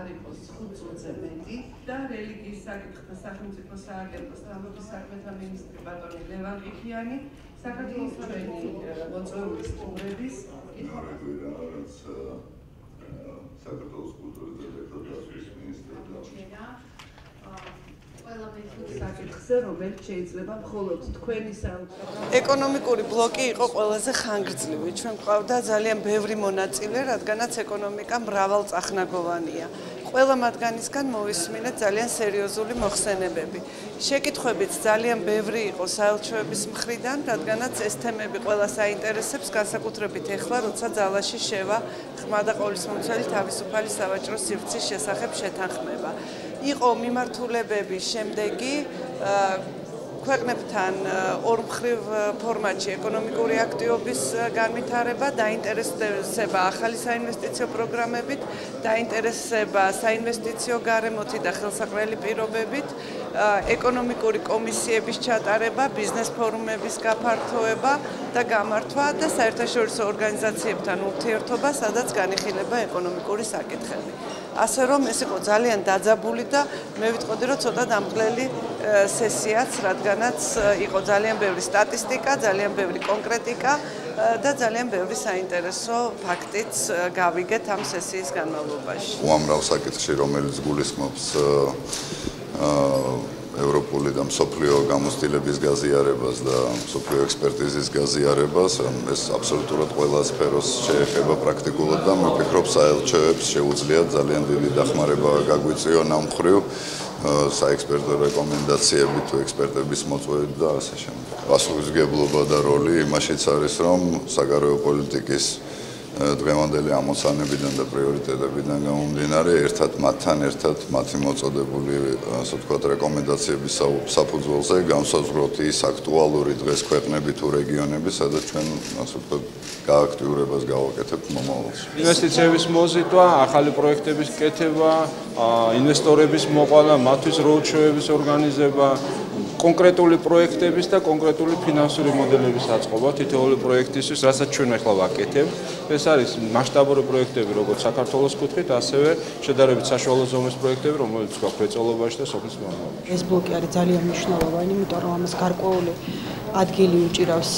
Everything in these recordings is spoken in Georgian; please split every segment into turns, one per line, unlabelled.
არ იყოს 5 წუთზე მეტი და რელიგიის საკითხთა სახელმწიფო სააგენტოს თავმჯდომარე საქმეთა მინისტრი ბატონი ლევან ყიფიანი საქართველოს მოწვეული სტუმრების
კითხვის საქართველოს კულტურის და დეკლარაციის მინისტრი
საკითხზე, რომელიც შეიძლება მხოლოდ თქვენი
ეკონომიკური ბლოკი იყო ყველაზე ხანგრძლივი. ჩვენ გვყავდა ძალიან ბევრი მონაწილე, რადგანაც ეკონომიკა მრავალწახნაგოვანია. ყველა მათგანისგან მოვისმინეთ ძალიან სერიოზული მოხსენებები. შეკითხვებიც ძალიან ბევრი იყო საელჩოების მხრიდან, რადგანაც ეს თემები ყველას აინტერესებს, განსაკუთრებით ეხლა, როცა ძალაში შევა ხმა და ყოვლისმომცველი თავისუფალი სავაჭრო სივრცის შესახებ შეთანხმება. იყო მიმართულებები შემდეგი ქვეყნებთან ორმხრივ ფორმატში ეკონომიკური აქტივობის განვითარება, დაინტერესება ახალი საინვესტიციო პროგრამებით, დაინტერესება საინვესტიციო გარემოთი და ხელსაყრელი პირობებით, ეკონომიკური კომისიების ჩატარება, ბიზნეს ფორუმების გაფართოება და გამართვა და საერთაშორისო ორგანიზაციებთან ურთიერთობა, სადაც განიხილება ეკონომიკური საკითხები. ასე რომ ეს იყო ძალიან დაძაბული და მე ვიტყოდი, რომ ცოტა დამკლელი სესიაც, რადგანაც იყო ძალიან ბევრი სტატისტიკა, ძალიან ბევრი კონკრეტიკა და ძალიან ბევრი საინტერესო ფაქტიც გავიგეთ ამ სესიის განმავლობაში.
უამრავ საკითხში, რომელიც გულისხმობს ევროპული და მსოფლიო გამოცდილების გაზიარებას და მსოფლიო ექსპერტიზის გაზიარებას, ეს აბსოლუტურად ყველა სფეროს შეეხება პრაქტიკულად და მე ვფიქრობ, საელჩოებს შეუძლიათ ძალიან დიდი დახმარება გაგვიწიონ ამ მხრივ საექსპერტო რეკომენდაციები თუ ექსპერტების მოწვევით და ასე შემდეგ. პასუხისმგებლობა და როლი იმაშიც არის, რომ საგარეო პოლიტიკის დღევანდელი ამოცანებიდან და პრიორიტეტებიდან გამომდინარე, მათთან ერთად მათი მოწოდებული, ასე ვთქვათ, რეკომენდაციების საფუძველზე განსაზღვროთ ის აქტუალური დღეს ქვეყნები თუ რეგიონები, სადაც ჩვენ, ასე ვთქვათ, გააქტიურებას გავაკეთებთ მომავალში.
ინვესტიციების მოზიდვა, ახალი პროექტების კეთება, ინვესტორების მოყვა, მათთვის როუდშოუების ორგანიზება, კონკრეტული პროექტების და კონკრეტული ფინანსური მოდელების აწყობა თითოეული პროექტისთვის, რასაც ჩვენ ახლა ვაკეთებთ. ეს არის მასშტაბური პროექტები, როგორც საქართველოს კუთხით, ასევე შედარებით საშუალო ზომის პროექტები, რომელიც გვაქვს მრეწველობაში და სოფლის მეურნეობაში.
ეს ბლოკი არის ძალიან მნიშვნელოვანი, იმიტომ რომ ამას გარკვეული ადგილი უჭირავს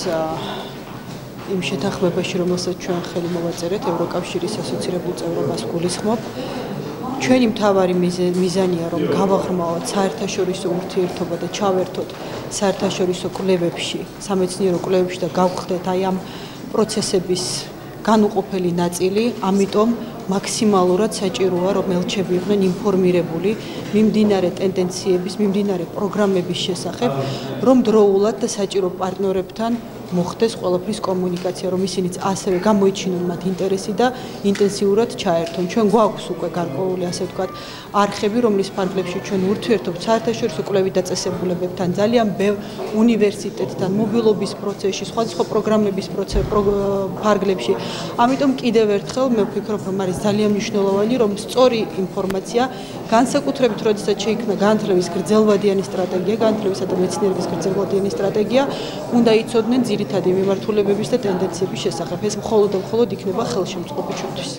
იმ შეთანხმებაში, რომელსაც ჩვენ ხელი მოვაწერეთ ევროკავშირის ასოცირებულ წევრობას გულისხმობ. ჩვენი მთავარი მიზანია, რომ გავაღრმავოთ საერთაშორისო ურთიერთობა და ჩავერთოთ საერთაშორისო კვლევებში, სამეცნიერო კვლევებში და გავხდეთ აი ამ პროცესების განუყოფელი ნაწილი, ამიტომ მაქსიმალურად საჭიროა, რომ ელჩები იყვნენ ინფორმირებული მიმდინარე ტენდენციების, მიმდინარე პროგრამების შესახებ, რომ დროულად და საჭირო პარტნიორებთან მოხდეს ყველაფრის კომუნიკაცია, რომ ისინიც ასევე გამოიჩინონ მათ ინტერესი და ინტენსიურად ჩაერთონ. ჩვენ გვაქვს უკვე გარკვეული, ასე ვთქვათ, არხები, რომლის ფარგლებში ჩვენ ურთიერთობთ საერთაშორისო კვლევით დაწესებულებებთან, ძალიან ბევრ უნივერსიტეტთან, მობილობის პროცესში, სხვადასხვა პროგრამების ფარგლებში. ამიტომ კიდევ ერთხელ მე ვფიქრობ, რომ არის ძალიან მნიშვნელოვანი, რომ სწორი ინფორმაცია, განსაკუთრებით, როდესაც შეიქმნა განათლების გრძელვადიანი სტრატეგია, განათლებისა და მეცნიერების გრძელვადიანი სტრატეგია, უნდა იცოდნენ ძირითადი მიმართულებების და ტენდენციების შესახებ. ეს მხოლოდ იქნება ხელშემწყობი ჩვენთვის.